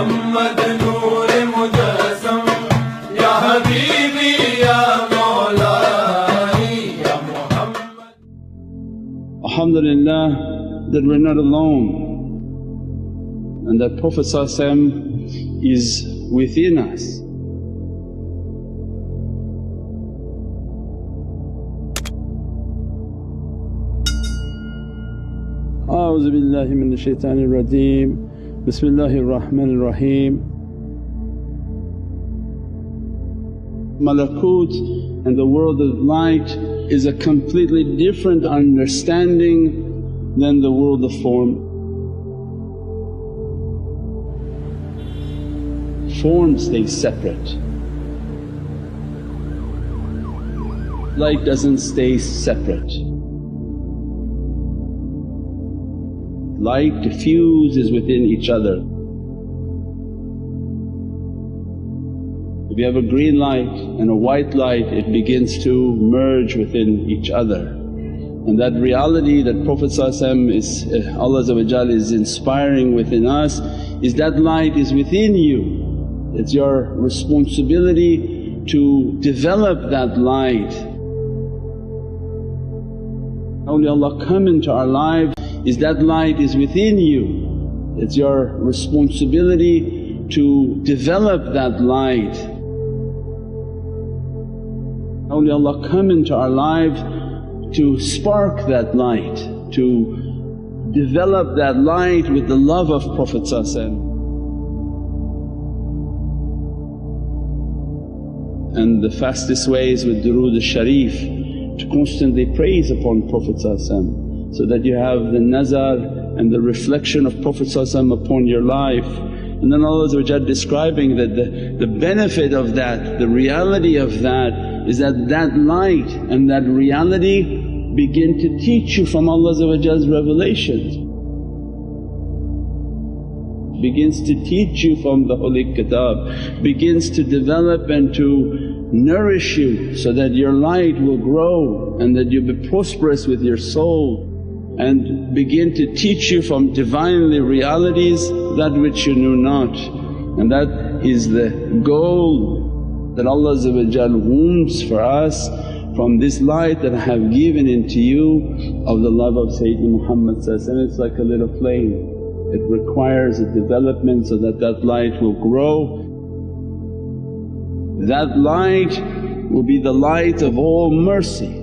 Muhammad Noor Mujassam, Ya Habibi Ya Mawlai Ya Muhammad. Alhamdulillah that we're not alone and that Prophet is within us. A'udhu billahi minash shaitanir rajeem. Bismillahir Rahmanir Raheem. Malakut and the world of light is a completely different understanding than the world of form. Form stays separate, light doesn't stay separate. Light diffuses within each other. If you have a green light and a white light, it begins to merge within each other. And that reality that Prophet is Allah is inspiring within us is that light is within you. It's your responsibility to develop that light. Awliyaullah come into our life is that light is within you. It's your responsibility to develop that light. Awliyaullah come into our life to spark that light, to develop that light with the love of Prophet. And the fastest way is with Durood Sharif, to constantly praise upon Prophet so that you have the nazar and the reflection of Prophet upon your life. And then Allah describing that the benefit of that, the reality of that is that that light and that reality begin to teach you from Allah's revelations, begins to teach you from the Holy Kitab, begins to develop and to nourish you so that your light will grow and that you'll be prosperous with your soul, and begin to teach you from Divinely realities that which you knew not. And that is the goal that Allah wants for us from this light that I have given into you of the love of Sayyidina Muhammad. It's like a little flame, it requires a development so that that light will grow. That light will be the light of all mercy.